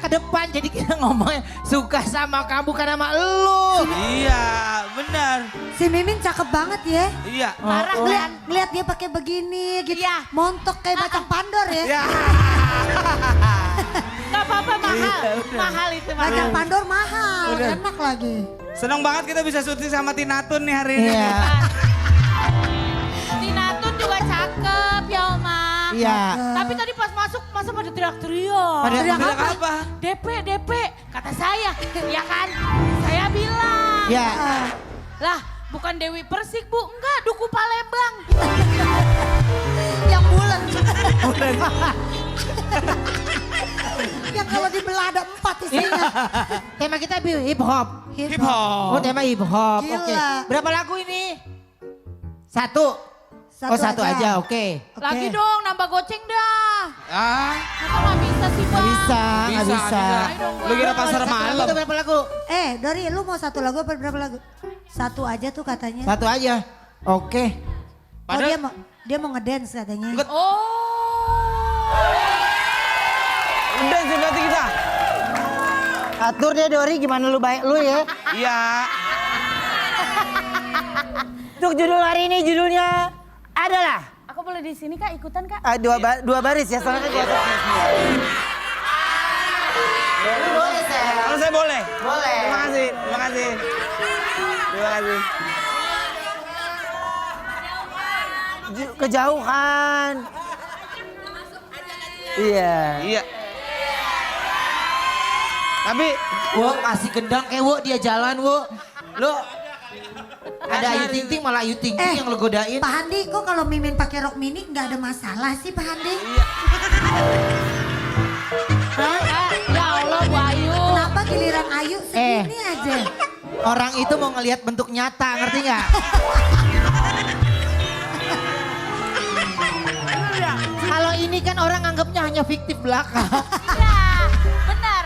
ke depan jadi kita ngomongnya suka sama kamu karena sama lu. Iya, benar. Si Mimin cakep banget ya. Iya. Parah ngeliat dia pakai begini gitu. Iya. Montok kayak macam pandor ya. Ya. Gak apa-apa mahal. Iya, udah. Mahal itu mahal. Macam pandor mahal, Udah. enak lagi. Senang banget kita bisa syuting sama Tinatun nih hari ini. Iya. Tinatun juga cakep ya Oma. Iya. Tapi tadi pas masuk masa pada teriak-teriak. Pada Bilang teriak apa? DP, kata saya. Ya kan? Saya bilang. Ya. Lah, bukan Dewi Persik Bu, enggak Duku Palembang. Yang bulan. Yang kalau dibelah ada 4 isinya. Tema kita hip hop. Hip hop. Oh tema hip hop. Gila. Oke. Berapa lagu ini? Satu. Satu aja. Oke. Lagi dong, nambah goceng dah. Ah, Masa nggak bisa sih Bang? Gak bisa, gak bisa. Ayo dong, Lu kira Bang. pasar Satu malam? lagu, berapa lagu? Dori lu mau 1 lagu apa berapa lagu? 1 aja tuh katanya. Satu aja. Oke. Oh Padahal dia mau ngedance katanya. Oh. udah sih berarti kita. Atur deh Dori, gimana lu baik lu ya? Iya. Untuk judul hari ini judulnya adalah Aku boleh di sini Kak, ikutan Kak? dua baris ya soalnya kan gua Boleh, Sel. Kalau saya boleh. Boleh. Terima kasih. Terima kasih. Terima kasih. kejauhan. Iya. Iya. Tapi Wo kasih gendang kayak Wo dia jalan Wo. Lu ada Ayu Ting Ting malah Ayu Ting Ting yang lu godain. Pak Handi kok kalau Mimin pakai rok mini nggak ada masalah sih Pak Handi? Ya Allah Bu Ayu. Kenapa giliran Ayu segini aja? Orang itu mau ngelihat bentuk nyata, ngerti nggak? Kalau ini kan orang anggapnya hanya fiktif belaka. Ya, benar.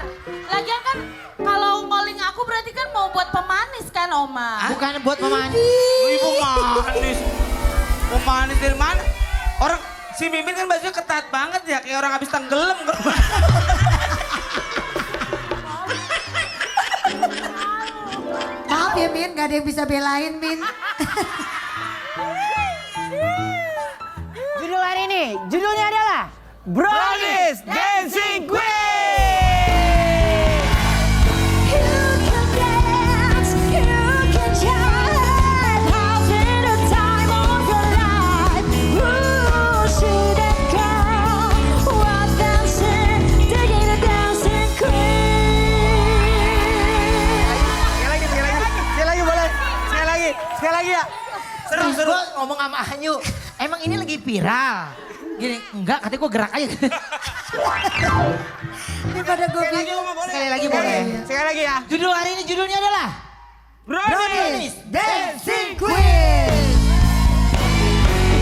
Lagian kan kalau ngoling aku berarti kan mau buat pemanis kan Oma? Bukan buat pemanis. ibu manis. Pemanis dari mana? Orang si Mimin kan bajunya ketat banget ya, kayak orang habis tenggelam. Maaf ya Min, nggak ada yang bisa belain Min. Judul hari ini judulnya adalah Brownies Dancing Queen. sekali lagi boleh. Sekali lagi ya. Seru. Gua ngomong sama Ayu, emang ini lagi viral. Gini, enggak, katanya gue gerak aja. Daripada gue bingung. Sekali lagi boleh. Sekali lagi ya. Judul hari ini judulnya adalah Brownies Dancing Queen.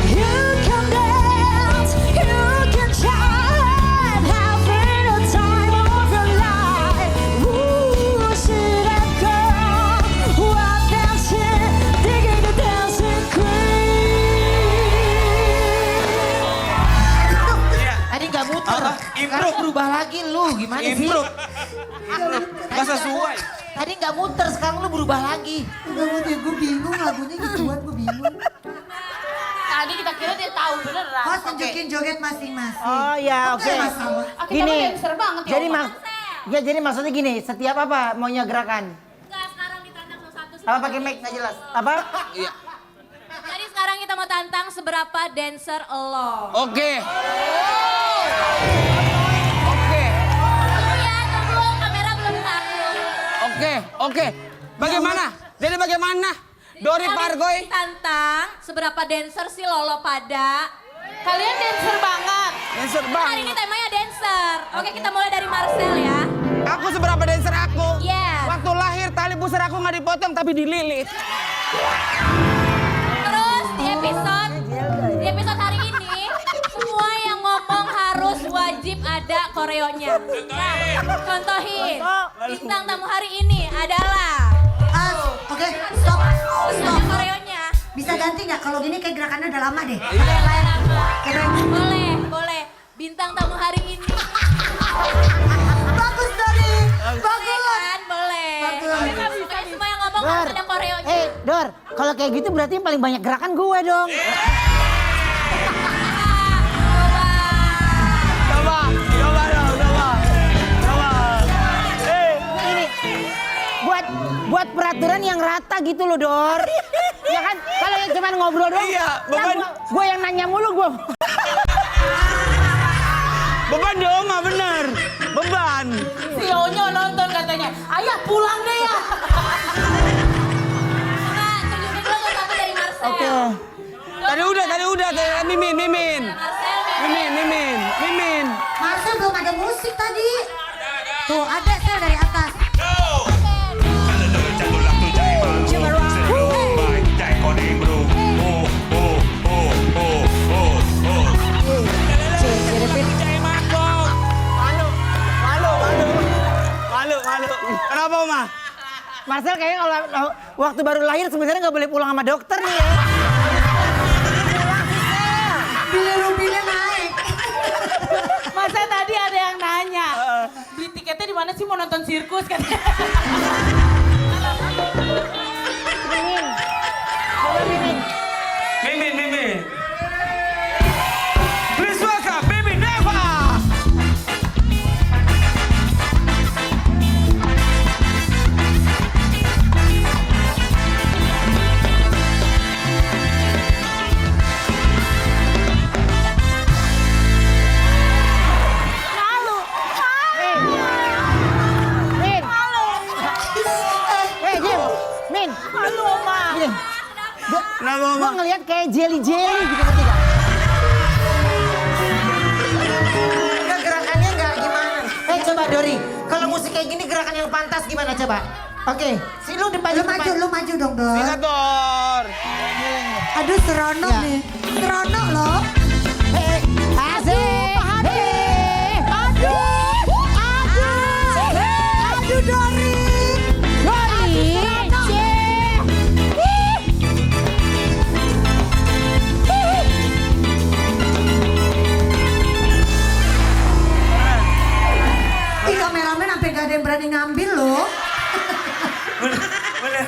You can dance, you can shine, having a time of your life. Ooh, see that girl, wild dancing, digging the dancing queen. tadi nggak muter. Apa? Sekarang Improve. berubah lagi lu, gimana sih? Improve. Gak sesuai. Tadi nggak muter, sekarang lu berubah lagi. Gue bingung lagunya gituan, gue bingung. Tadi kita kira dia tahu beneran. Mas tunjukin joget masing-masing. Oh ya, oke. Nggak masalah. Kita Gini. mah dancer banget ya Jadi Oma. jadi maksudnya gini, setiap apa maunya gerakan? Enggak, sekarang ditantang satu. Apa pakai mic nggak jelas? Apa? Iya. Jadi sekarang kita mau tantang seberapa dancer lo. Oke. Tunggu ya, tunggu. Kamera belum taruh. Oke. Bagaimana? Jadi bagaimana? Dori Pargoy. Tantang seberapa dancer sih Lolo pada. Kalian dancer banget. Dancer Hari ini banget. temanya dancer. Oke, kita mulai dari Marcel ya. Aku seberapa dancer aku? Yes. Waktu lahir tali pusar aku nggak dipotong tapi dililit. Terus di episode hari ini semua yang ngomong harus wajib ada koreonya. Nah, contohin. Bintang tamu hari ini adalah Oke, stop. ada koreonya. Bisa ganti nggak? Kalau gini kayak gerakannya udah lama deh. Boleh. Bintang tamu hari ini Bagus Dori. Kalau kayak gitu berarti yang paling banyak gerakan gue dong. Coba dong, coba. Ini buat peraturan yang rata gitu loh, Dor. Ya kan, kalau yang cuma ngobrol doang. Iya, beban. Gue yang nanya mulu gue. Beban dong, nggak bener. Beban. Si Onyo nonton katanya, ayah pulang deh ya. Oke. Tadi udah. Mimin. Masa belum ada musik tadi? Tuh ada saya dari atas. Malu. Kenapa, Oma? Marcel kayaknya kalau waktu baru lahir sebenarnya nggak boleh pulang sama dokter nih ya. Bilirubinnya naik. Masa tadi ada yang nanya, beli tiketnya di mana sih mau nonton sirkus katanya. Mimin. Please welcome Mimin Neva. Min. Halo, Oma. Gini. Kenapa, Oma? Gue ngeliat kayak jelly-jelly gitu ngerti gak? Enggak, gerakannya enggak gimana. Coba Dori, kalau musik kayak gini gerakan yang pantas gimana coba? Oke, si lu depan. Lu maju dong, Dor. Dor. Aduh, seronok Ya. nih. Seronok loh. Asik. Aduh, Dori. Ih, kameramen sampai gak ada yang berani ngambil loh. Bener.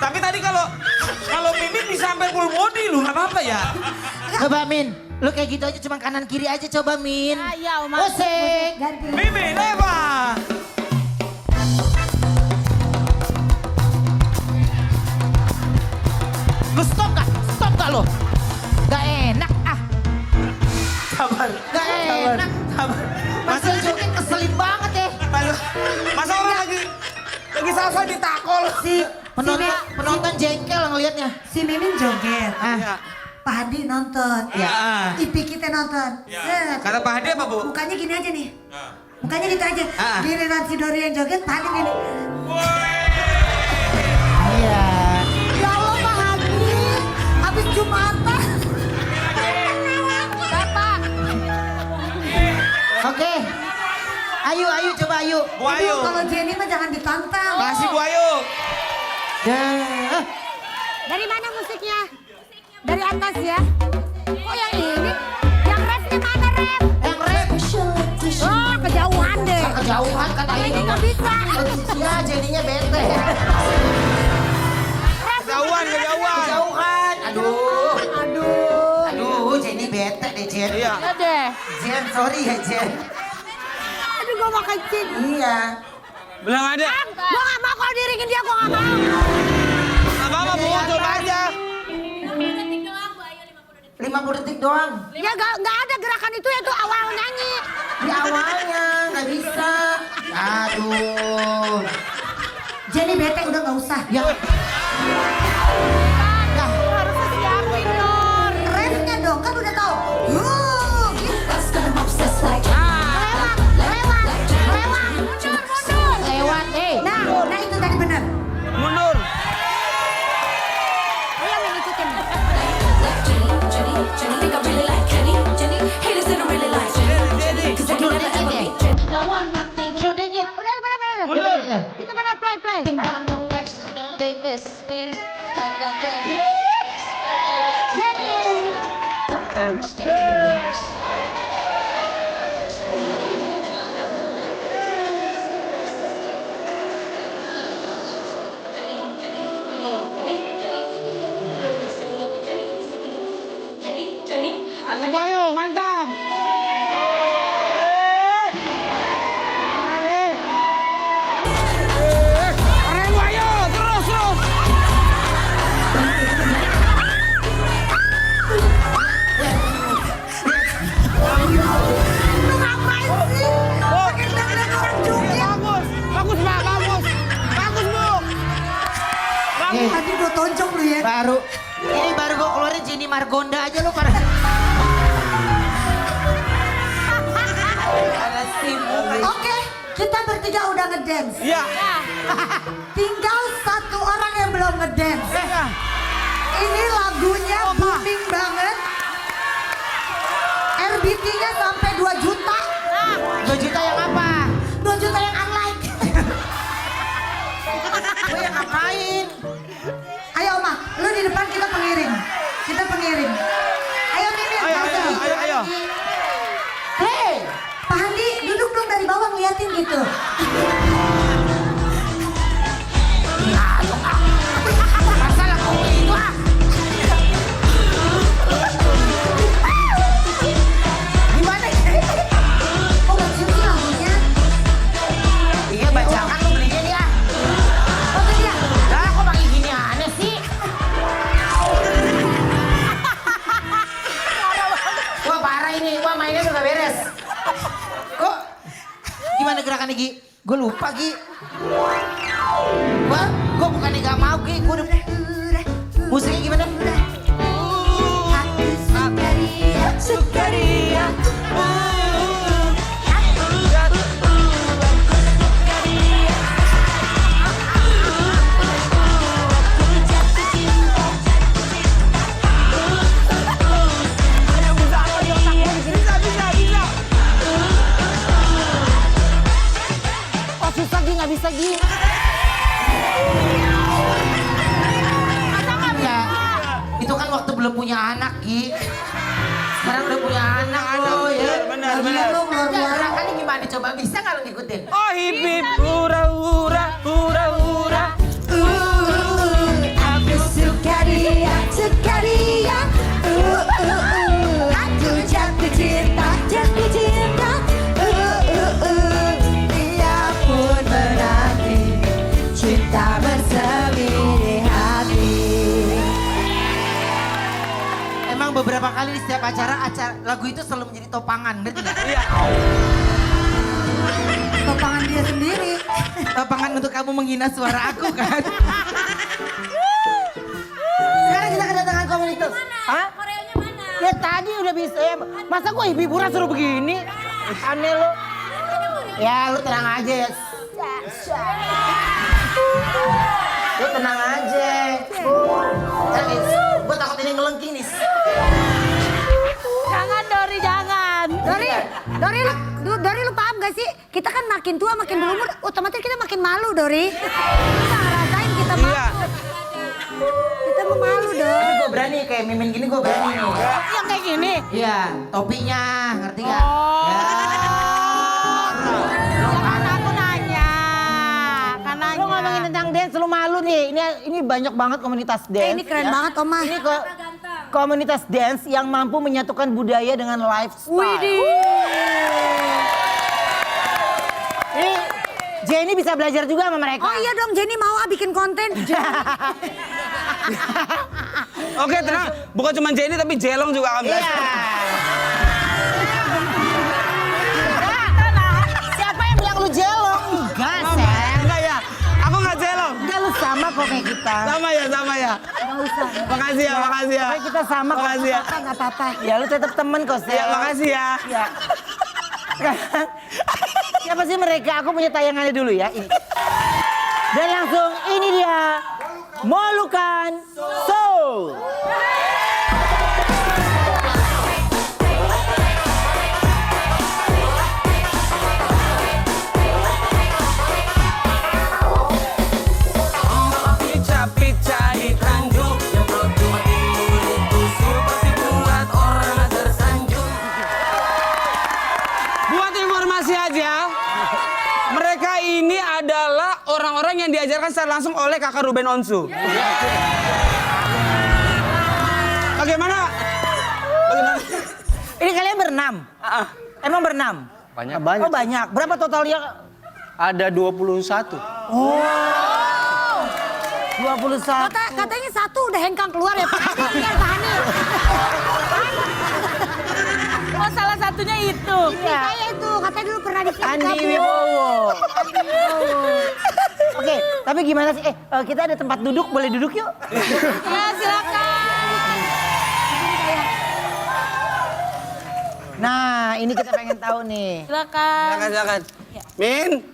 Tapi tadi kalau Mimin bisa sampai full body lu, nggak apa-apa ya? Coba Min, lu kayak gitu aja cuma kanan kiri aja coba Min. Ya, Oma. Musik. Ganti. Mimin Neva. Lu stop gak lu? Gak enak ah. Sabar. Gak enak. Masa joget keselin banget deh. Masa orang lagi salsa ditakol. Penonton jengkel ngelihatnya. Si Mimin joget. Iya. Pak Hadi nonton. Ya. Ipi kita nonton. Set. Kata Pak Hadi apa, Bu? Mukanya gini aja nih. Mukanya gitu aja. Ah. Giliran si Dori yang joget, Pak Hadi gini. Iya. Ya Allah Pak Hadi, habis Jumatan. Bapak. Oke. Ayo coba ayo. Bu Ayu. Aduh, kalau Jenny mah jangan ditantang. Kasih Bu Ayu. Dah. Dari mana musiknya? Dari atas ya? Oh yang ini? Yang rapnya mana rap? Yang rap. Oh kejauhan deh. Kejauhan kata Ini ini. nggak bisa. Ya jadinya bete. Kejauhan. Kejauhan. Aduh Jenny bete deh Jen. Iya. Ya deh. Jen sorry ya Jen. Aduh gue mau kencing. Iya. Belum ada. Gue gak mau kalau diringin dia, gue gak mau. Nggak apa-apa, Bu. Coba aja. 50 detik doang. Ya gak ada gerakan itu awal nyanyi. Di awalnya nggak bisa. Aduh. Jenny bete udah nggak usah. Ya. Harusnya siapin dong. Refnya dong, kan udah tahu. Gitu. Lewat. Mundur. Lewat Nah itu tadi benar. Mundur. Lu yang ngikutin. Mundur. Itu benar play. Tadi gue tonjok lu ya. Ini baru gue keluarin Jenny Margonda aja lu pada. Oke, kita bertiga udah ngedance. Iya. Tinggal satu orang yang belum ngedance. Ini lagunya booming banget. RBT-nya sampai 2 juta. 2 juta yang apa? 2 juta yang unlike. Gue yang ngapain? Ayo Oma, lu di depan kita pengiring. Kita pengiring. Ayo Mimin, Ayo. Hei, Pak Handi duduk dong dari bawah ngeliatin gitu. Masalah kau itu ah. Gimana? Kok gak cium sih lagunya? Iya bacakan lu belinya dia. Oh tuh dia. Lah kok pakai gini aneh sih? Wah parah ini, wah mainnya udah gak beres. Kok gimana gerakannya Gi? Gue lupa Gi. Gue bukannya gak mau Gi, gue udah... Musiknya gimana? Sukaria. Oh susah Gi, nggak bisa Gi. Ya, itu kan waktu belum punya anak Gi. Sekarang udah punya anak lo ya. Benar. Lagian lu Ya, keluar-keluar. gerakannya gimana coba? Bisa nggak lo ngikutin? Oh hip hura. Aku sukaria. Aku jatuh cinta. Dia pun menanti cinta bersemi di hati. Emang beberapa kali di setiap acara lagu itu selalu menjadi topangan, ngerti nggak? Iya. Topangan dia sendiri. Topangan untuk kamu menghina suara aku kan? Sekarang kita kedatangan komunitas. Hah? Koreonya mana? Ya tadi udah bisa ya. Masa gua hiburan suruh begini? Aneh lo. Ya lu tenang aja ya. Lu tenang aja. Gue takut ini ngelengking nih. Jangan Dori, jangan. Dori lu paham gak sih? Kita kan makin tua makin berumur, otomatis kita makin malu Dori. Kita ngerasain kita malu. Iya. Kita mau malu dong. Tapi gue berani kayak Mimin gini gue berani nih. Yang kayak gini. Iya, topinya ngerti gak? Oh. Ya. Kan aku nanya. Kan nanya. Lu ngomongin tentang dance lu malu nih. Ini banyak banget komunitas dance. Ini keren banget Oma. Ini komunitas dance yang mampu menyatukan budaya dengan lifestyle. Ini Jenny bisa belajar juga sama mereka. Oh iya dong, Jenny mau bikin konten. Oke tenang, bukan cuma Jenny tapi Jelong juga akan Iya. belajar. Siapa yang bilang lu jelong? Enggak, Sen. Enggak ya, aku nggak Jelong. Enggak, lu sama kok kayak kita. Sama ya. Gak usah. Makasih ya. Kayak kita sama kok. Makasih ya. Gak apa-apa. Ya lu tetap temen kok, Sen. Ya makasih ya. Ya. Sekarang, siapa sih mereka? Aku punya tayangannya dulu ya. Ini. Dan langsung ini dia. Molukan Soul. Pica-pica di Tanjung, yang cuma itu pasti buat orang tersanjung. Buat informasi aja, mereka ini adalah orang-orang yang diajarkan secara langsung oleh kakak Ruben Onsu. Bagaimana? Ini kalian berenam? Emang berenam? Banyak. Oh banyak. Berapa totalnya? Ada 21. 21. Katanya satu udah hengkang keluar ya Pak Hani. Kan Pak Hani. Oh salah satunya itu. Saya itu, katanya dulu pernah di sini. Andi Wibowo. Oke, Tapi gimana sih? Kita ada tempat duduk, boleh duduk yuk? Ya silakan. Nah, ini kita pengen tahu nih. Silakan. Silakan. Min.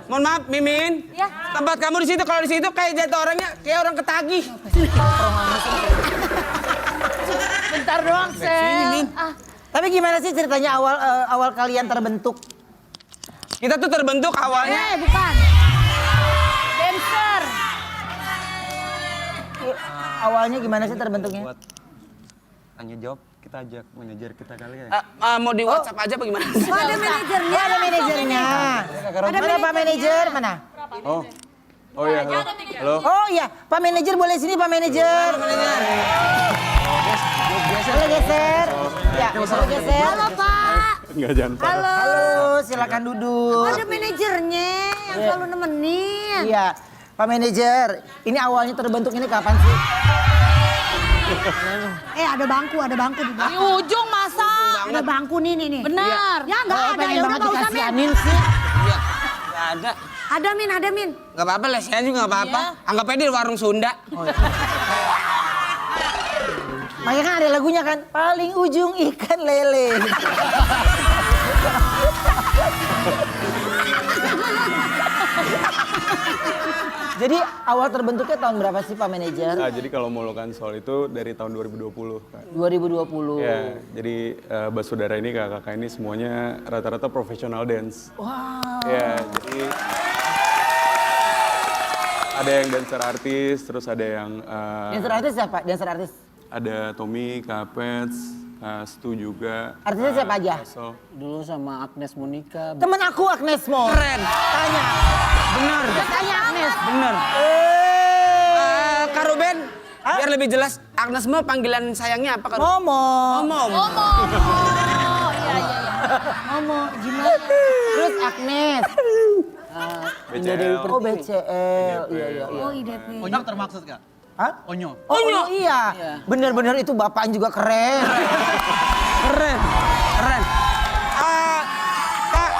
Mohon maaf, Mimin. Ya. Tempat kamu di situ, kalau di situ kayak jatuh orangnya kayak orang ketagih. Bentar doang, Sel. Tapi gimana sih ceritanya awal kalian terbentuk? Kita tuh terbentuk awalnya. Bukan. Dancer. Awalnya gimana sih terbentuknya? Buat tanya jawab kita ajak manajer kita kali ya. Mau di WhatsApp aja bagaimana? Oh, ada manajernya. Oh, ada manajernya. Mana Pak Manajer? Mana? Oh iya, halo. Halo. Oh iya, Pak Manajer boleh sini Pak Manajer. Boleh geser. Ya, boleh geser. Halo Pak. Enggak jangan parah. Halo, silakan duduk. Oh, ada manajernya yang selalu nemenin. Iya, Pak Manajer. Ini awalnya terbentuk ini kapan sih? Ada bangku di Di belakang. ujung masa. Ada bangku nih. Benar. Ya enggak ada, Pengen ya udah banget enggak usah, Min. dikasihanin sih. Iya. Gak ada. Ada Min. Gak apa-apa, lesehan juga gak apa-apa. Anggap aja di warung Sunda. Makanya kan ada lagunya kan, paling ujung ikan lele. Jadi awal terbentuknya tahun berapa sih Pak Manajer? Jadi kalau Molukan Soul itu dari tahun 2020, Kak. 2020. Ya, jadi Basudara ini kakak-kakak ini semuanya rata-rata profesional dance. Wow. Ya, jadi ada yang dancer artis, terus ada yang Dancer artis siapa? Dancer artis. ada Tommy, Kapets, Stu juga. Artisnya siapa aja? So, Dulu sama Agnes Monica. Temen aku Agnes Mo. Keren. Tanya. Bener. Tanya Agnes. Bener. Kak Ruben, biar lebih jelas, Agnes Mo panggilan sayangnya apa? Kak Ruben? Momo. Ngomong. Iya. Momo. Gimana? Terus Agnes. BCL. Oh BCL. Iya. Oh, IDP. Onyo termaksud Kak? Hah? Onyo. Oh iya. Bener-bener itu bapaknya juga keren. Keren. Kak,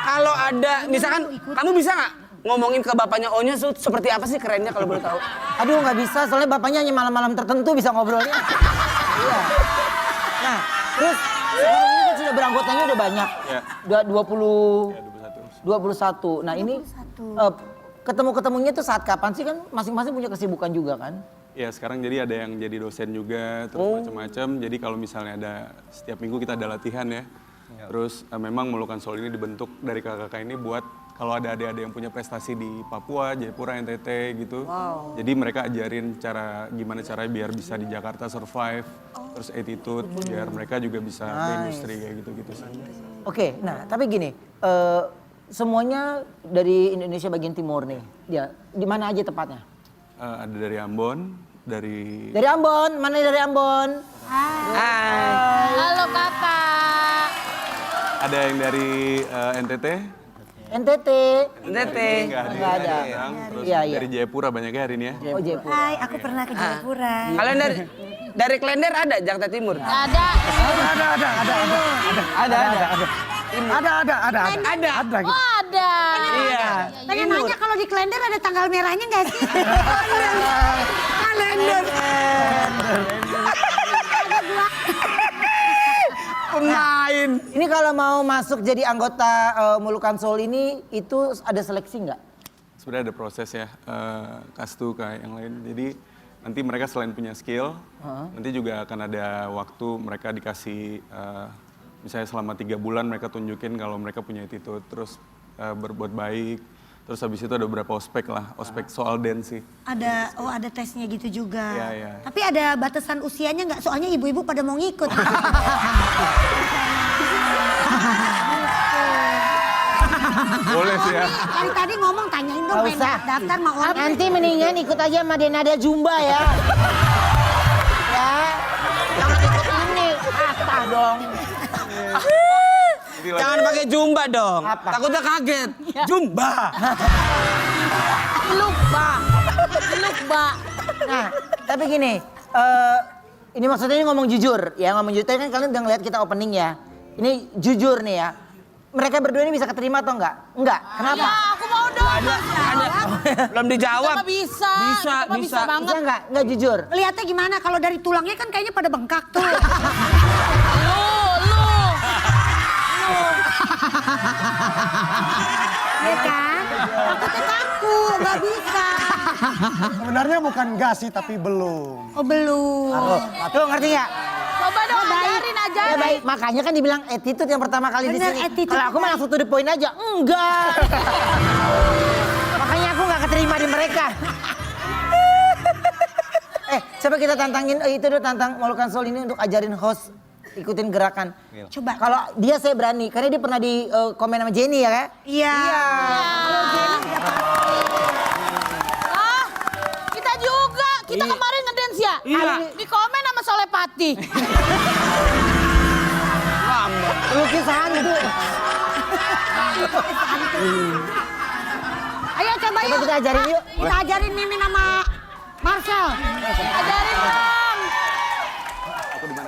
kalau ada, misalkan kamu bisa nggak ngomongin ke bapaknya Onyo seperti apa sih kerennya kalau boleh tahu? Aduh nggak bisa, soalnya bapaknya hanya malam-malam tertentu bisa ngobrolnya. Iya. Nah, terus sekarang ini kan sudah beranggotanya udah banyak. Ya. Udah 20, Ya, 21. 21. Nah ini ketemu-ketemunya tuh saat kapan sih kan masing-masing punya kesibukan juga kan? Ya sekarang jadi ada yang jadi dosen juga, terus macam-macam. Jadi kalau misalnya ada setiap minggu kita ada latihan ya. Terus memang Molukan Soul ini dibentuk dari kakak-kakak ini buat kalau ada adik-adik yang punya prestasi di Papua, Jayapura, NTT gitu. Jadi mereka ajarin gimana caranya biar bisa di Jakarta survive, terus attitude, biar mereka juga bisa ke industri kayak gitu-gitu sih. Oke, nah tapi gini, semuanya dari Indonesia bagian timur nih. Ya, di mana aja tepatnya? Ada dari Ambon, dari Dari Ambon, mana dari Ambon? Halo kakak. ada yang dari NTT. NTT. NTT. Nggak ada. Terus Iya, iya. dari Jayapura banyak ya hari ini ya. Oh Jayapura. Hai, aku pernah ke Jayapura. Kalian dari Klender ada Jakarta Timur? Ada. Ada. Oh ada. Iya. Pengen nanya kalau di kalender ada tanggal merahnya nggak sih? Kalender. Pemain. Ini kalau mau masuk jadi anggota Molukan Soul ini itu ada seleksi nggak? Sebenarnya ada proses ya, Kastu kayak yang lain. Jadi nanti mereka selain punya skill, nanti juga akan ada waktu mereka dikasih, misalnya selama 3 bulan mereka tunjukin kalau mereka punya attitude, terus berbuat baik. Terus habis itu ada beberapa ospek lah, ospek soal dance sih. Ada tesnya gitu juga. Iya, iya. Tapi ada batasan usianya nggak? Soalnya ibu-ibu pada mau ngikut. Boleh sih ya. Dari tadi ngomong tanyain dong, Nggak pengen usah. daftar mau orang. Nanti mendingan ikut aja sama Denada Zumba ya. Ya. Jangan ikut ini, patah dong. Jangan pakai jumba dong. Apa? Takutnya kaget. Jumba. Lupa. Nah, tapi gini, ini maksudnya ini ngomong jujur ya, ngomong jujur. Tadi kan kalian udah ngeliat kita opening ya. Ini jujur nih ya. mereka berdua ini bisa keterima atau enggak? Enggak. Kenapa? Ya, aku mau dong. Ada. Belum dijawab. Kita bisa. Bisa, Kita bisa. banget. Bisa enggak? Enggak jujur. Lihatnya gimana? Kalau dari tulangnya kan kayaknya pada bengkak tuh. Lu. Iya kan? Takutnya kaku, nggak bisa. Sebenarnya bukan enggak sih, tapi belum. Oh belum. Tuh ngerti nggak? Coba dong ajarin. Ya baik, makanya kan dibilang attitude yang pertama kali di Bener, sini. attitude. Kalau aku mah langsung to the point aja, enggak. Makanya aku nggak keterima di mereka. Coba kita tantangin itu dulu, tantang Moluccan Soul ini untuk ajarin host ikutin gerakan. Coba. Kalau dia saya berani, karena dia pernah di komen sama Jenny ya kan? Iya. Ah, kita juga. Kita kemarin ngedance ya. Iya. Di komen sama Solepati. Lukis hantu. Ayo coba Coba yuk. kita ajarin yuk. Kita ajarin Mimin sama Marcel. Ajarin dong.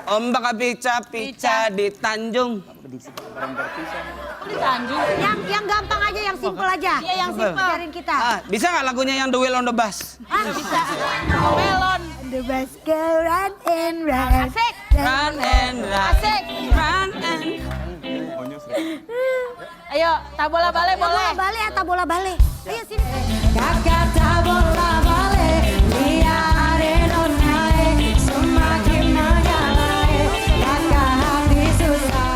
Ombak pica-pica di Tanjung. Di Tanjung. Yang gampang aja, yang simple aja. Iya, yang simple. Ajarin kita. Ah, bisa nggak lagunya yang The Wheel on the Bus? Bisa. Melon. The bus go run and run. Asik. Run and run. Asik. Run and... Ayo, tak bola bale Bola boleh. balik atau bola balik? Ayo sini. Kakak tak bola balik, biarin onai, semakin mengalai, kakak hati susah.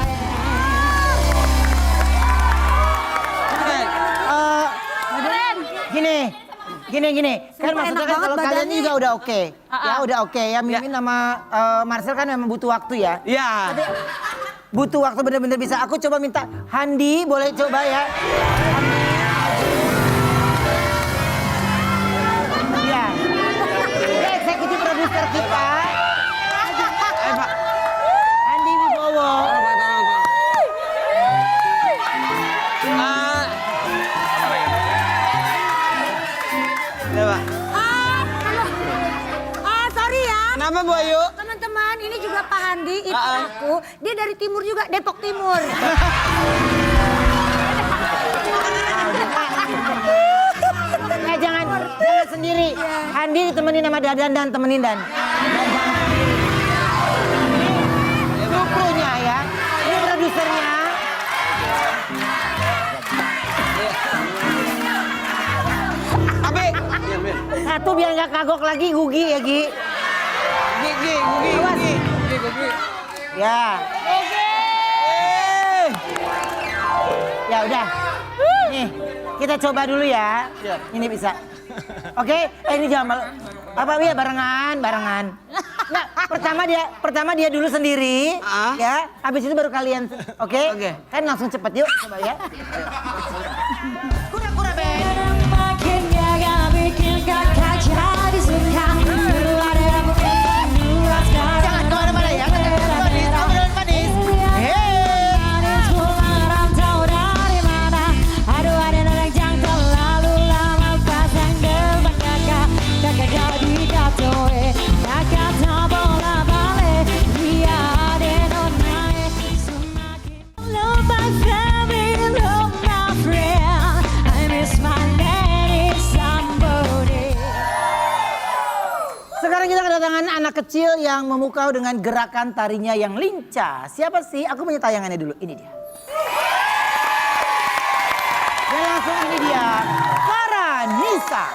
Gini. Kan Sumpah maksudnya enak kan kalau banget kalian badannya. juga udah oke. Ya udah oke ya. Mimin sama Marcel kan memang butuh waktu ya. Ya. Butuh waktu bener-bener bisa. Aku coba minta Handi boleh coba ya. Iya. Dia eksekutif produser kita. Pak. Handi Wibowo. Coba. Sorry ya. Kenapa Bu Ayu? Teman-teman, ini juga Pak Handi, itu aku. Dia dari timur juga, Depok Timur. Jangan sendiri. Handi ditemenin sama Dadan dan temenin Dan. Ini krunya ya. Ini produsernya. Tapi. Satu biar nggak kagok lagi Gugi ya Gi. Gugi. Ya. Ya udah. Nih, kita coba dulu ya. Ini bisa. Oke, ini jangan malu. Apa ya barengan. Nah, pertama dia dulu sendiri, ya. Habis itu baru kalian, oke? Oke. Kan langsung cepet yuk, coba ya. Kura-kura Ben. Makin gagal bikin kakak jadi suka. Dulu ada yang bukan dua sekarang. Jangan kemana-mana ya. Obrolan manis. Manis pulang rantau dari mana? Aduh ada orang yang terlalu lama pasang depan kakak. Kakak jadi katoe, kakak tak bola balik. Dia ada nonai semakin. Love my family, love my friend. I miss my lady somebody. Sekarang kita kedatangan anak kecil yang memukau dengan gerakan tarinya yang lincah. Siapa sih? Aku punya tayangannya dulu. Ini dia. Dan langsung ini dia. Farah Nisa.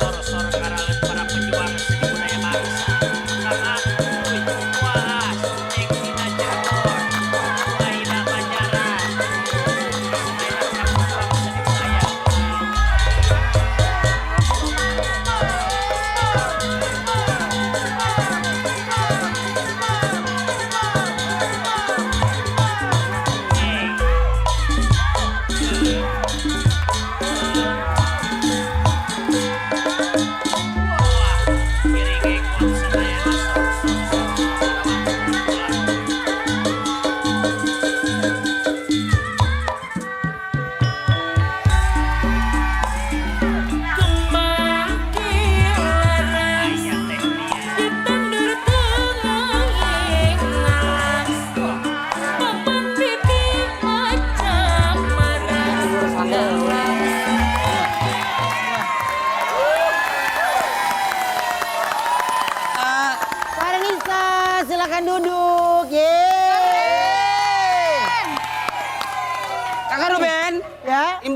Soro-soro karangan para pejuang seni budaya bangsa. Sama Uy Puas, Nexina Cirebon, Laila Banjaran, Laila Saputra seni budaya.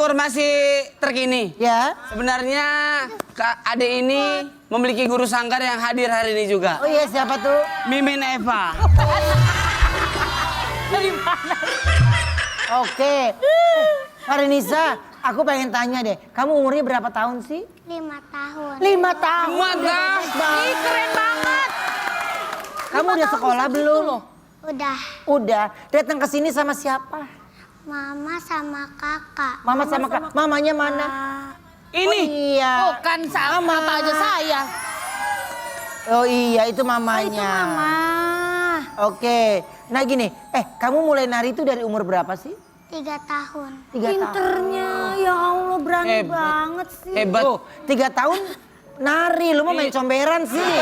Informasi terkini. Ya. Sebenarnya Kak Ade ini memiliki guru sanggar yang hadir hari ini juga. Oh iya, siapa tuh? Mimin Eva. Dari mana? Oke. Farenisa, aku pengen tanya deh. Kamu umurnya berapa tahun sih? 5 tahun. 5 tahun. Mantap. Ih, keren banget. Kamu udah sekolah belum? Udah. Udah. Datang ke sini sama siapa? Mama sama kakak. Mama sama kak. Mamanya mana? Ini. Oh, iya. Oh kan sama aja saya. Oh iya, itu mamanya. Itu mama. Oke. Nah gini, kamu mulai nari itu dari umur berapa sih? 3 tahun. 3 tahun. Pinternya, ya Allah berani Hebat. banget sih. Hebat. Oh, 3 tahun nari, lu mau main comberan sih.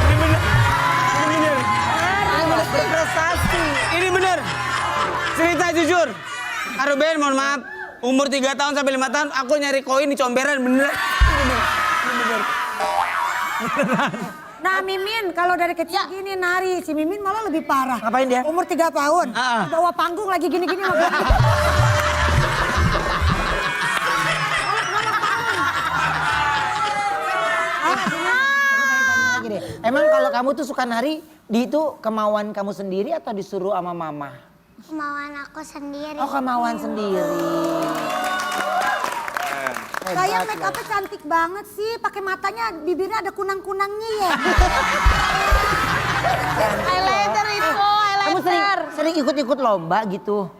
Ini bener. Berprestasi. Ini bener. Cerita jujur. Aruben, mohon maaf. Umur 3 tahun sampai 5 tahun aku nyari koin di comberan bener. Nah Mimin, kalau dari kecil gini nari, si Mimin malah lebih parah. Ngapain dia? Umur 3 tahun, bawa panggung lagi gini-gini. Lagi deh. Emang kalau kamu tuh suka nari, itu kemauan kamu sendiri atau disuruh sama mama? Kemauan aku sendiri. Oh, kemauan sendiri. Sayang make upnya cantik banget sih, pakai matanya bibirnya ada kunang-kunangnya ya. Highlighter itu, Kamu highlighter. sering ikut-ikut lomba gitu?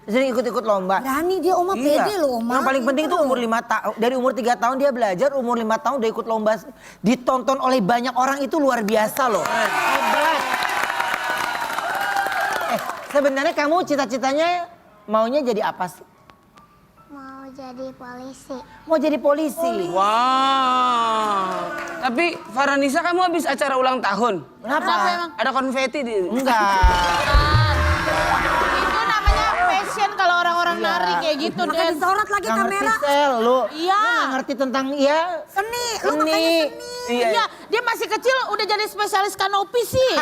Sering ikut-ikut lomba? Berani dia Oma pede loh Oma. Yang paling penting tuh umur 5 tahun. Dari umur 3 tahun dia belajar, umur 5 tahun udah ikut lomba. Ditonton oleh banyak orang itu luar biasa loh. Hebat. Sebenarnya kamu cita-citanya maunya jadi apa sih? Mau jadi polisi. Mau jadi polisi. Wow. Tapi Faranisa kamu habis acara ulang tahun. Kenapa? Ada konfeti di. Enggak. Itu namanya passion kalau orang-orang nari kayak gitu Makan deh. disorot lagi Gak ngerti kamera. Sel, lu. Iya. Lu gak ngerti tentang ya. Seni, lu makanya seni. Iya, dia masih kecil udah jadi spesialis kanopi sih.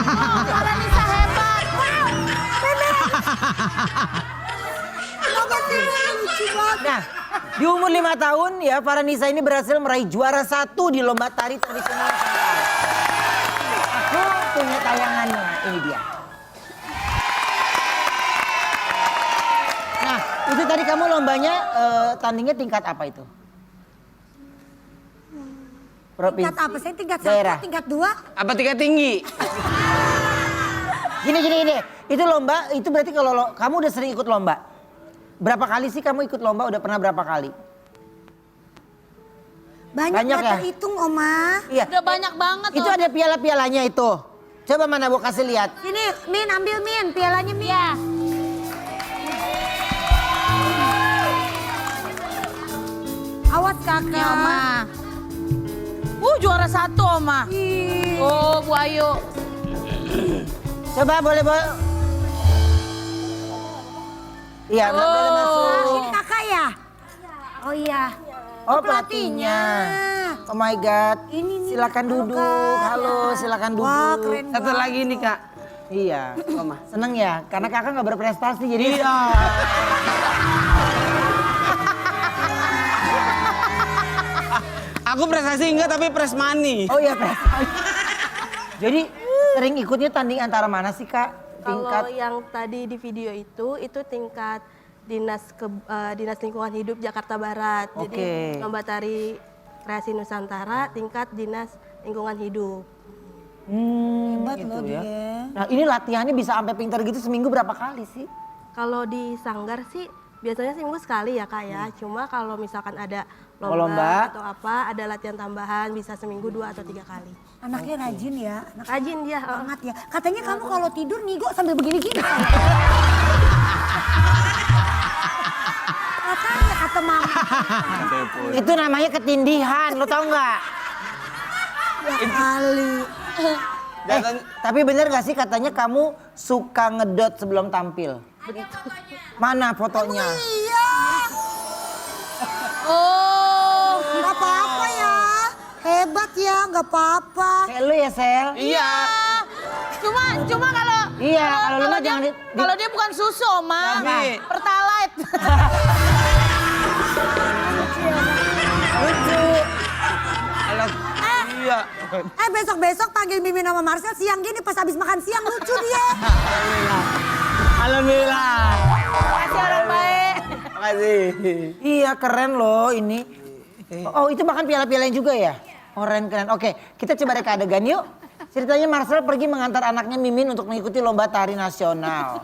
Oh, Faranisa hebat. Nah, di umur 5 tahun ya Faranisa ini berhasil meraih juara 1 di lomba tari tradisional Nusantara. Aku punya tayangannya, ini dia. Nah, itu tadi kamu lombanya tandingnya tingkat apa itu? Provinsi. Tingkat apa sih? Tingkat Daerah. 1, tingkat 2? Apa tingkat tinggi? Gini. Itu lomba, itu berarti kalau kamu udah sering ikut lomba. Berapa kali sih kamu ikut lomba? Udah pernah berapa kali? Banyak Banyak gak ya? terhitung Oma. Iya. Udah banyak banget Itu tuh. ada piala-pialanya itu. Coba mana Bu kasih lihat. Sini Min, ambil Min, pialanya Min. Iya. Awas kakak. Nih Oma. Juara 1 Oma. Ih. Oh Bu Ayu. Coba boleh. Iya, Mbak boleh masuk. Ini kakak ya? Oh iya. Oh, pelatihnya. Oh my God. Ini nih, Silakan halo, duduk. Kak. Halo, silakan duduk. Wah, keren Satu lagi nih Kak. Iya. Seneng ya? Karena kakak nggak berprestasi jadi. Iya. Aku prestasi enggak tapi pressmani. Oh iya, prestasi. Jadi sering ikutnya tanding antara mana sih Kak? Tingkat. Kalau yang tadi di video itu tingkat dinas lingkungan hidup Jakarta Barat. Oke. Jadi lomba tari kreasi Nusantara tingkat dinas lingkungan hidup. Hebat gitu loh ya. dia. Nah ini latihannya bisa sampai pinter gitu seminggu berapa kali sih? Kalau di sanggar sih biasanya seminggu sekali ya Kak ya. Cuma kalau misalkan ada Lomba. lomba atau apa, ada latihan tambahan bisa seminggu 2 atau 3 kali. Anaknya rajin ya. Rajin dia. Banget ya. Katanya kamu kalau tidur nigo sambil begini-gini. Katanya kata mama. Itu namanya ketindihan, lo tau nggak? Ya kali. Tapi bener gak sih katanya kamu suka ngedot sebelum tampil? Mana fotonya? Iya. Oh. Gak apa-apa ya. Hebat ya, gak apa-apa. Kayak lu ya Sel? Iya. Cuma kalau Iya, kalau lu mah jangan Kalau dia bukan susu, Oma. Tapi- Pertalite. lucu. Alah, iya. Besok-besok panggil Mimin sama Marcel siang gini pas habis makan siang lucu dia. Alhamdulillah. Makasih orang baik. Makasih. Iya, keren loh ini. Oh, itu bahkan piala-pialanya juga ya? Keren. Oke, kita coba reka adegan yuk. Ceritanya Marcel pergi mengantar anaknya Mimin untuk mengikuti lomba tari nasional.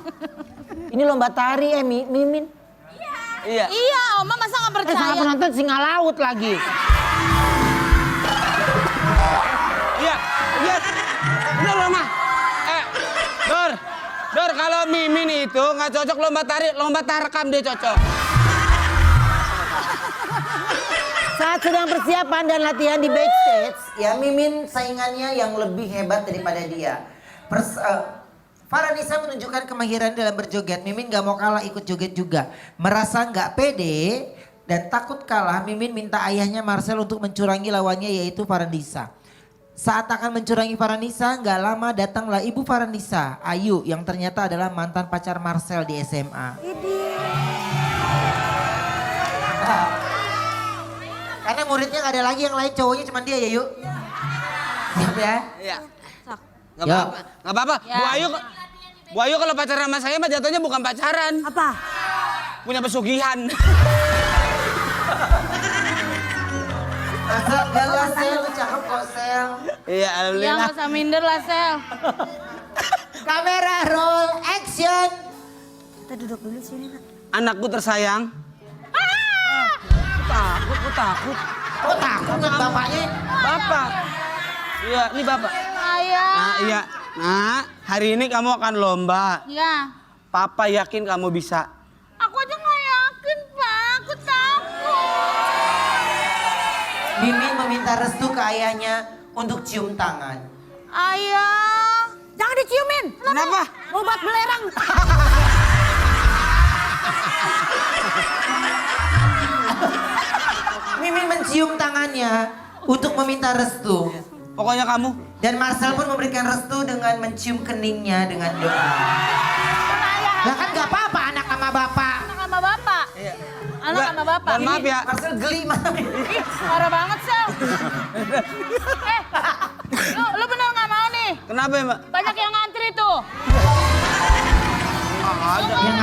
Ini lomba tari Mimin. Iya. Iya, Oma masa nggak Sama percaya? penonton singa laut lagi. Iya. Bener loh, Ma. Dor, kalau Mimin itu nggak cocok lomba tari, lomba tarekam dia cocok. Saat sedang persiapan dan latihan di backstage, ya Mimin saingannya yang lebih hebat daripada dia. Farhanisa menunjukkan kemahiran dalam berjoget. Mimin gak mau kalah ikut joget juga. Merasa gak pede dan takut kalah, Mimin minta ayahnya Marcel untuk mencurangi lawannya yaitu Farhanisa. Saat akan mencurangi Farhanisa, gak lama datanglah ibu Farhanisa, Ayu, yang ternyata adalah mantan pacar Marcel di SMA. Karena muridnya gak ada lagi yang lain, cowoknya cuma dia ya Yuk. Siap ya? Iya. Nggak apa-apa. Nggak apa-apa. Bu Ayu kalau pacaran sama saya mah jatuhnya bukan pacaran. Apa? Punya pesugihan. Gak lah Sel, lu cakep kok Sel. Iya, Ya alhamdulillah. nggak usah minder lah, Sel. Kamera roll action. Kita duduk dulu sini, Nak. Anakku tersayang. Takut. Kok takut kan bapaknya? Bapak. Iya, ini Bapak. Ayah. Nah, iya. Nah, hari ini kamu akan lomba. Ya. Papa yakin kamu bisa. Aku aja nggak yakin, Pak. Aku takut. Mimin meminta restu ke ayahnya untuk cium tangan. Ayah. Jangan diciumin. Kenapa? Obat belerang. Mimin mencium tangannya untuk meminta restu. Pokoknya kamu. Dan Marcel pun memberikan restu dengan mencium keningnya dengan doa. Lah kan gak apa-apa anak sama bapak. Anak sama bapak. Iya. Anak sama bapak. Dan maaf ya. Marcel geli mana? Ih, parah banget, Sel. Lu bener nggak mau nih? Kenapa ya, Mbak? Banyak yang ngantri tuh. Yang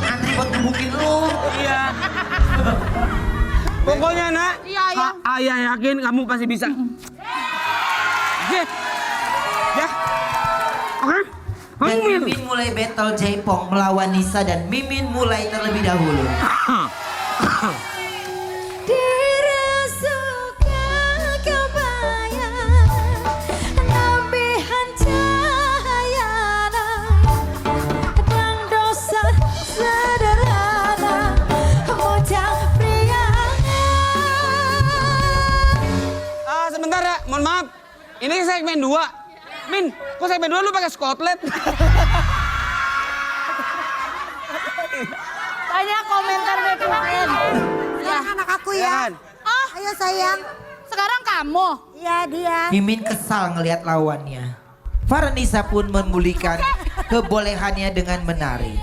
antri buat gebukin lu. Iya. Pokoknya nak, Iya, Ayah. ayah yakin kamu pasti bisa. Oke. Ya. Oke. Dan Kamu Mimin mulai battle Jaipong melawan Nisa dan Mimin mulai terlebih dahulu. Sebentar ya, mohon maaf. Ini segmen 2. Min, kok segmen 2 lu pakai skotlet? Banyak komentar BKN. Sekarang anak aku Ya ya. kan? Oh, Ayo sayang. sekarang kamu. Iya dia. Mimin kesal ngelihat lawannya. Farhanisa pun memulihkan kebolehannya dengan menari.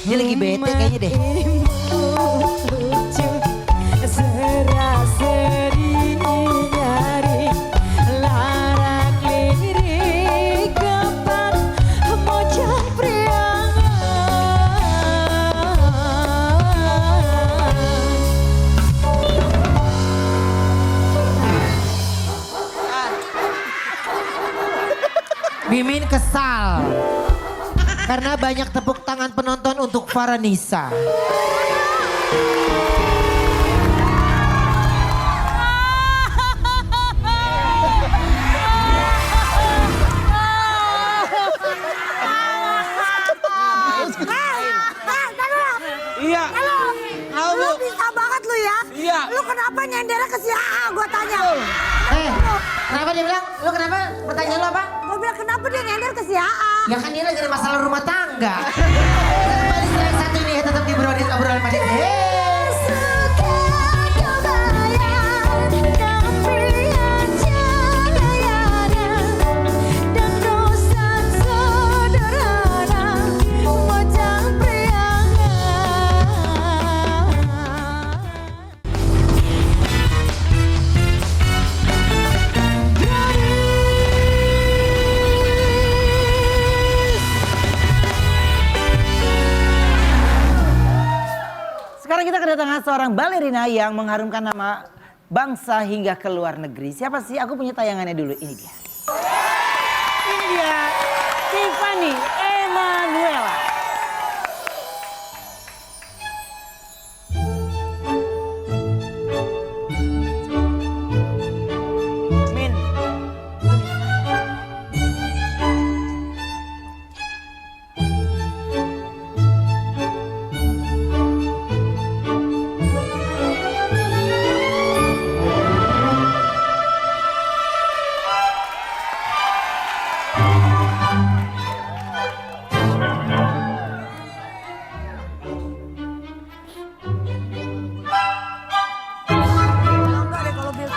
Dia lagi bete kayaknya deh. Mimin kesal karena banyak tepuk tangan penonton untuk Farhanisa. nyender ke si AA gue tanya. Kenapa dia bilang? Lu kenapa? Pertanyaan lu apa? Gue bilang kenapa dia nyender ke si AA? Ya kan dia lagi ada masalah rumah tangga. Kita kembali setelah yang satu ini ya, tetap di obrolan manis. Sekarang kita kedatangan seorang balerina yang mengharumkan nama bangsa hingga ke luar negeri. Siapa sih? Aku punya tayangannya dulu. Ini dia. Ini dia. Tiffany Emanuela. Min. Enggak deh kalau Bill.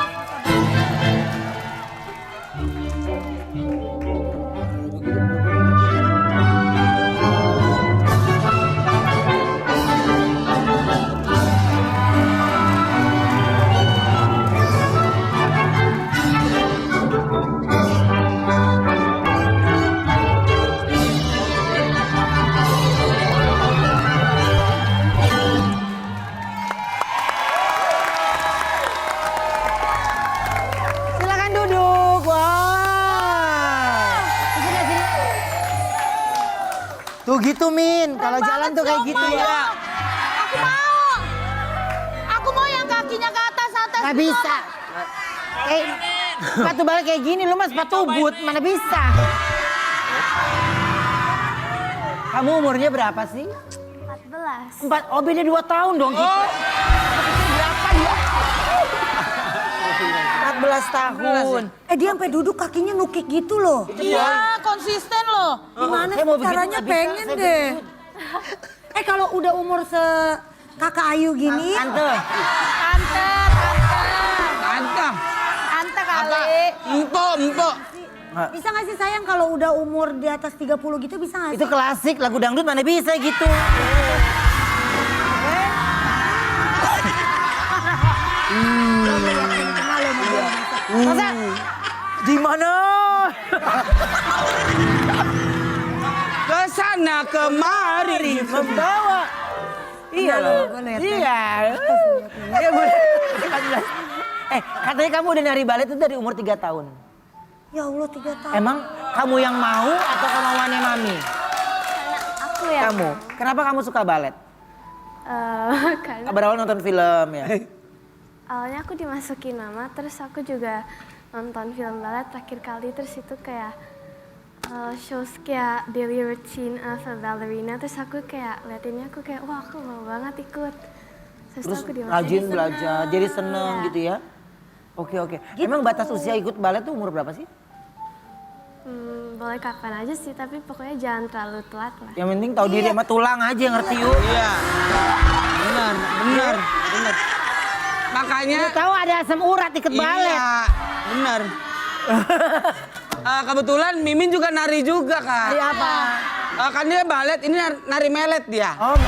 Silakan duduk. Wah. Tuh gitu Min, kalau jalan tuh kayak gitu ya. Aku mau. Aku mau yang kakinya ke atas. Nggak bisa. Sepatu balik kayak gini, lu mah sepatu boot, mana bisa. Kamu umurnya berapa sih? 14. Oh beda 2 tahun dong kita. Berapa ya? 14 tahun. Dia sampai duduk kakinya nukik gitu loh. Iya, konsisten loh. Gimana Saya mau sih bikin caranya abis, pengen saya deh. Kalau udah umur kakak Ayu gini. Tante. Ante kali. Empok. Bisa gak sih sayang kalau udah umur di atas 30 gitu bisa gak sih? Itu klasik, lagu dangdut mana bisa gitu. Masa? Gimana? Kesana kemari Membawa. Iya loh. Iya. Iya boleh. Katanya kamu udah nari balet itu dari umur 3 tahun. Ya Allah 3 tahun. Emang kamu yang mau atau kemauannya mami? Aku ya. Kamu. Kenapa kamu suka balet? Karena Berawal nonton film ya. awalnya aku dimasukin nama, terus aku juga nonton film balet terakhir kali, terus itu kayak shows kayak daily routine of a ballerina, terus aku kayak liatinnya aku kayak wah aku mau banget ikut. Terus aku dimasukin. rajin belajar, jadi seneng gitu ya. Oke. Emang batas usia ikut balet tuh umur berapa sih? Boleh kapan aja sih, tapi pokoknya jangan terlalu telat lah. Yang penting tahu diri sama tulang aja, ngerti yuk. Iya. Benar. Makanya Lu tahu ada asam urat ikut balet. Iya, benar. Kebetulan Mimin juga nari juga, Kak. Nari apa? Kan dia balet, ini nari melet dia. Oh.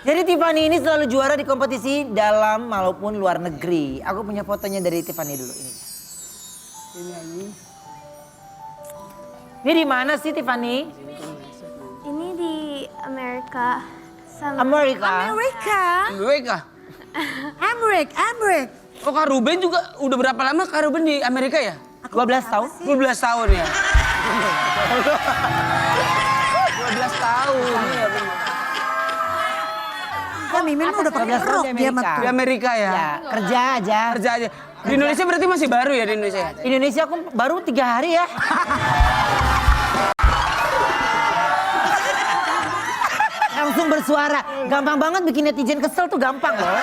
Jadi Tiffany ini selalu juara di kompetisi dalam maupun luar negeri. Aku punya fotonya dari Tiffany dulu ini. Ini di mana sih Tiffany? Ini di Amerika. Amerika. Amerik. Oh Kak Ruben juga udah berapa lama Kak Ruben di Amerika ya? 12 tahun. 12 tahun ya. 12 tahun. Ya Mimin mah udah pakai rok dia mah Di Amerika ya? Ya, kerja aja. Kerja aja. Di Indonesia berarti masih baru ya di Indonesia? Indonesia aku baru 3 hari ya. Langsung Tolong bersuara. Gampang banget bikin netizen kesel tuh gampang loh.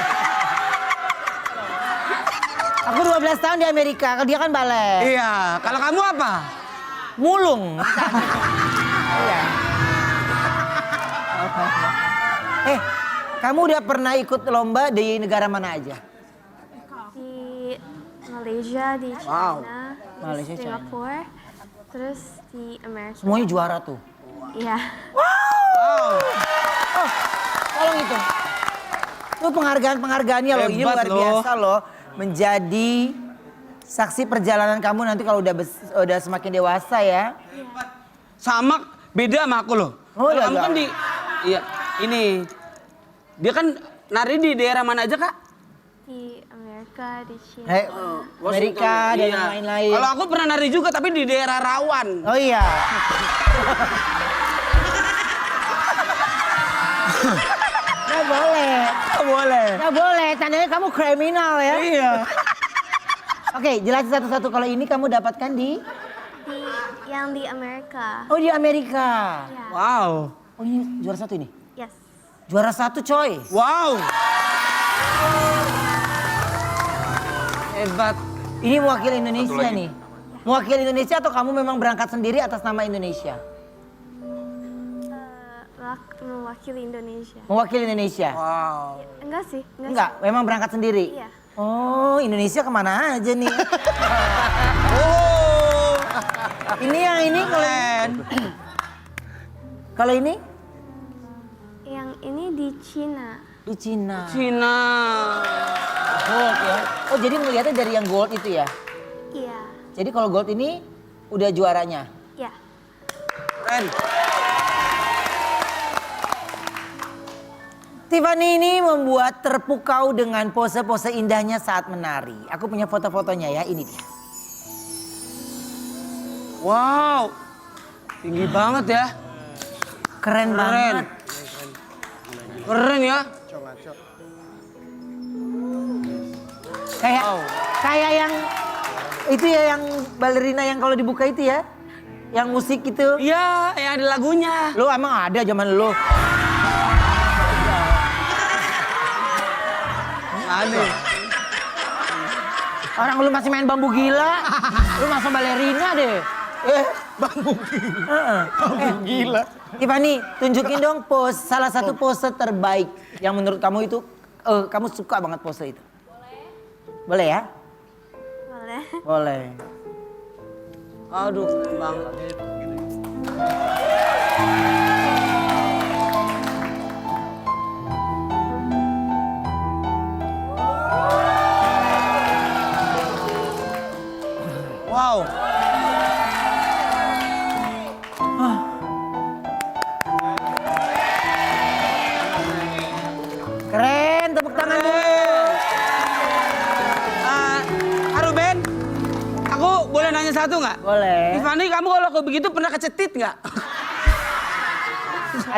Aku 12 tahun di Amerika, kalau dia kan balet. Iya, kalau kamu apa? Mulung. Iya. Kamu udah pernah ikut lomba di negara mana aja? Di Malaysia, di China, Wow. di Malaysia, China. Singapura, terus di Amerika. Semuanya juara tuh. Iya. Oh, tolong itu. Itu penghargaan-penghargaannya loh, ini Hebat luar loh. biasa loh. Menjadi saksi perjalanan kamu nanti kalau udah semakin dewasa ya. Sama beda sama aku loh. Oh, Kalau iya, kamu iya. kan di iya, ini dia kan nari di daerah mana aja, Kak? Di Amerika, di China. Amerika dan Iya. yang lain-lain. Kalau aku pernah nari juga tapi di daerah rawan. Oh iya. Nggak boleh. Nggak boleh. Nggak boleh, tandanya kamu kriminal ya. Iya. Oke, jelasin satu-satu kalau ini kamu dapatkan di? Yang di Amerika. Oh di Amerika. Ya. Wow. Oh ini juara satu ini? Yes. Juara satu coy. Wow. Hebat. Ini mewakili Satu Indonesia lagi. nih. Mewakili Indonesia atau kamu memang berangkat sendiri atas nama Indonesia? Mewakili Indonesia. Mewakili Indonesia? Wow. Enggak sih. Enggak, memang berangkat sendiri? Iya. Oh, Indonesia kemana aja nih? Oh. Ini yang ini Keren. kalau ini? Yang ini di Cina. Di Cina. Cina. Gold ya? Oh jadi melihatnya dari yang gold itu ya? Iya. Jadi kalau gold ini udah juaranya? Ya. Keren. Tiffany ini membuat terpukau dengan pose-pose indahnya saat menari. Aku punya foto-fotonya ya, ini dia. Wow. Tinggi banget ya. Keren banget. Keren ya. Kayak yang itu ya, yang balerina yang kalau dibuka itu ya. Yang musik itu. Iya, yang ada lagunya. Lu emang ada zaman lu? Ada. Orang lu masih main bambu gila. Lu masuk balerina deh. Bambu gila. Bambu gila. Tiffany, tunjukin dong pose, salah satu pose terbaik yang menurut kamu itu kamu suka banget pose itu. Boleh ya? Boleh. Boleh. Aduh, keren banget. Wow. Keren, tepuk tangan dulu. Ruben, aku boleh nanya satu nggak? Boleh. Tiffany, kamu kalau begitu pernah kecetit nggak?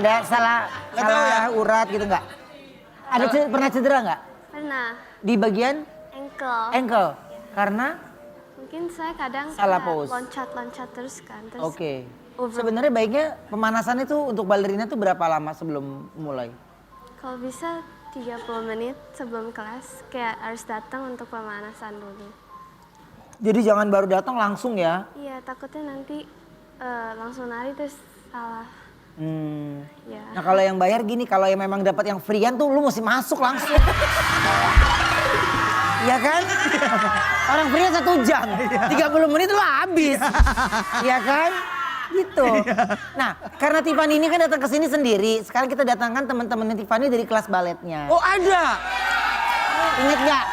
Ada salah Nggak tahu ya? urat gitu nggak? Ada pernah cedera nggak? Pernah. Di bagian Ankle. ankle? Karena? Mungkin saya kadang Salah kayak pose. loncat-loncat terus kan. Terus Oke. over. Sebenarnya baiknya pemanasan itu untuk balerina tuh berapa lama sebelum mulai? Kalau bisa 30 menit sebelum kelas kayak harus datang untuk pemanasan dulu. Jadi jangan baru datang langsung ya? Iya, takutnya nanti langsung nari terus salah. Ya. Nah kalau yang bayar gini, kalau yang memang dapat yang freean tuh lu mesti masuk langsung. Iya kan? Orang freean 1 jam, 30 menit lu habis. Iya kan? Gitu. Nah karena Tiffany ini kan datang ke sini sendiri, sekarang kita datangkan teman-temannya Tiffany dari kelas baletnya. Oh ada. Ingat gak?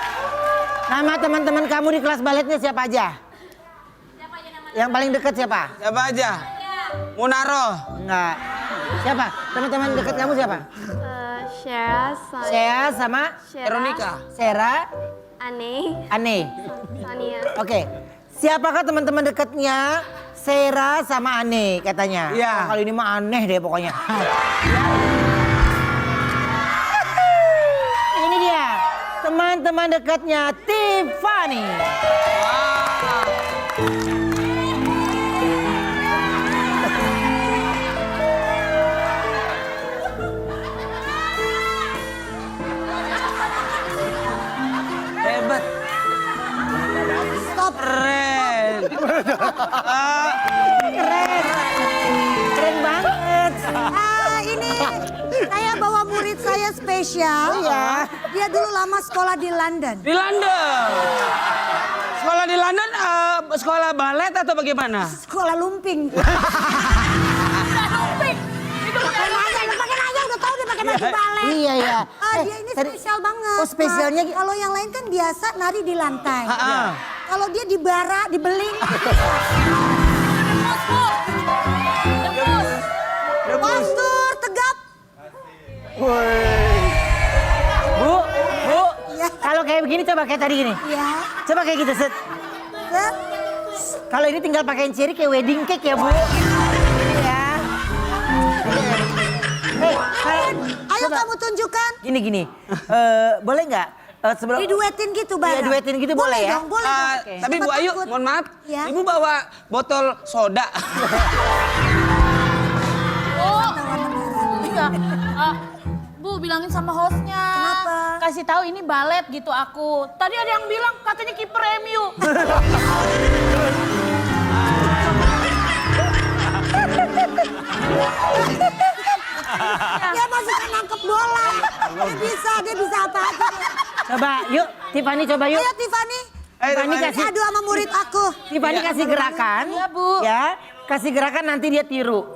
Nama teman-teman kamu di kelas baletnya siapa aja? Yang paling dekat siapa? Siapa aja? Munaro. Enggak. Siapa? Teman-teman dekat kamu siapa? Shera, Saya sama Veronica. Sera, Ane, Ane. Sonia. Oke. Siapakah teman-teman dekatnya Sera sama Ane katanya? Iya. Oh, kali ini mah aneh deh pokoknya. Ini dia teman-teman dekatnya Tiffany. spesial. Iya. Dia dulu lama sekolah di London. Di London. Sekolah di London, sekolah balet atau bagaimana? Sekolah lumping. Lumping. Itu Pakai nanya udah tahu dia pakai baju balet. Iya, iya. Dia ini tadi- spesial banget. Oh, spesialnya Pak. Kalau yang lain kan biasa nari di lantai. Ah. Kalau dia di bara, di beling. Postur tegap. Bu, Iya. kalau kayak begini coba kayak tadi gini. Iya. Coba kayak gitu, set. Set. Kalau ini tinggal pakein ciri kayak wedding cake ya, Bu. Ya. Ayo kamu tunjukkan. Gini. Boleh nggak? Sebelum Diduetin gitu bareng. Iya, duetin gitu boleh ya? dong, boleh dong. Tapi Bu Siapa Ayu, takut? mohon maaf, Ya. Ibu bawa botol soda. Oh, iya. Bu, bilangin sama hostnya. Kenapa? Kasih tahu ini balet gitu aku. Tadi ada yang bilang katanya kiper MU. Dia masih kan nangkep bola. Dia bisa apa aja. Coba, yuk. Tiffany coba yuk. Ayo Tiffany. Tiffany kasih. Adu sama murid aku. Tiffany kasih gerakan. Iya, Bu. Ya, kasih gerakan nanti dia tiru.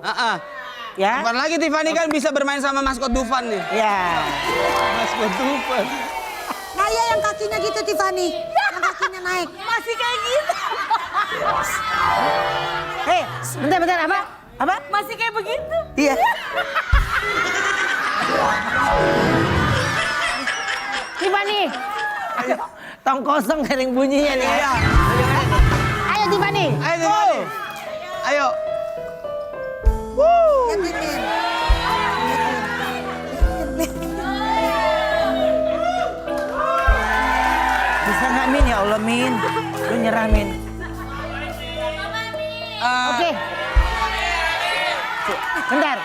Ya. Kapan lagi Tiffany kan bisa bermain sama maskot Dufan nih. Ya. Maskot Dufan. Nah ya yang kakinya gitu Tiffany. Yang kakinya naik. Masih kayak gitu. Hei, bentar, apa? Apa? Masih kayak begitu. Iya. Tiffany. Tong kosong ada yang bunyinya nih. Iya. Ayo Tiffany. Ayo Tiffany. Ayo. Liatin. Bisa nggak Min? Ya Allah Min. Lu nyerah Min. Oke. Bentar.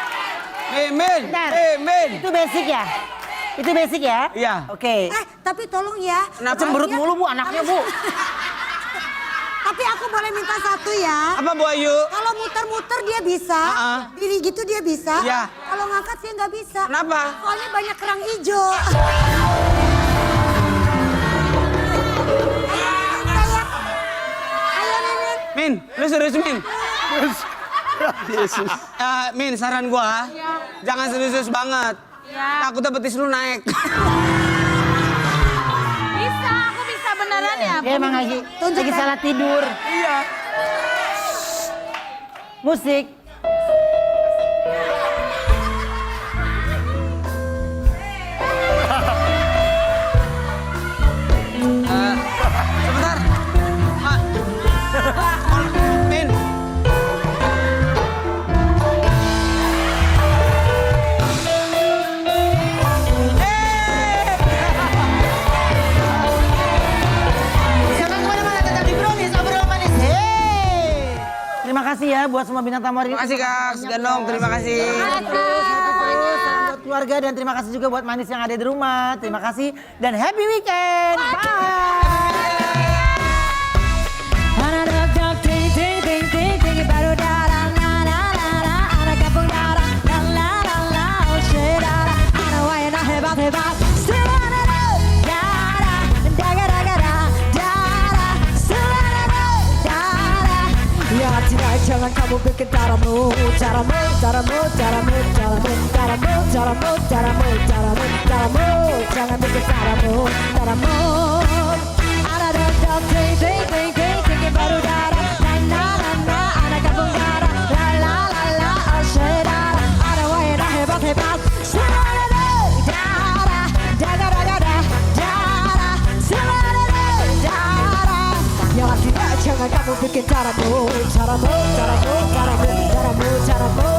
Min. Bentar. Min. Itu basic ya? Itu basic ya? Iya. Oke. Tapi tolong ya. Kenapa cemberut mulu Bu anaknya Bu? Tapi aku boleh minta satu ya. Apa Bu Ayu? Kalau muter-muter dia bisa. Diri gitu dia bisa. Iya. Kalau ngangkat dia nggak bisa. Kenapa? Soalnya banyak kerang hijau. Ayo Nenek. Min, lu serius Min? Yesus. Min, saran gua, jangan serius banget. Takutnya betis lu naik. Bisa, aku bisa beneran ya. Dia emang lagi salah tidur. Iya. Musik. Sebentar. Min. Jangan kemana-mana, tetap di Brownies, obrolan manis. Hey. Terima kasih ya buat semua bintang tamu hari ini. Terima kasih Kak Gandong, terima kasih. Terus salam buat keluarga dan terima kasih juga buat manis yang ada di rumah. Terima kasih dan happy weekend. Bye. Jangan kamu bikin caramu, caramu, caramu, caramu, caramu, caramu, caramu, caramu, caramu, caramu, jangan bikin caramu, caramu. Ada dong, ting, ting, ting, ting, ting, baru darah, na na na na, anak kampung darah, la la la la, oh sedara, ada wayang hebat hebat, sedara, darah, darah, darah, darah, sedara, darah. Yang tidak jangan kamu bikin caramu, caramu, caramu, caramu, caramu, caramu.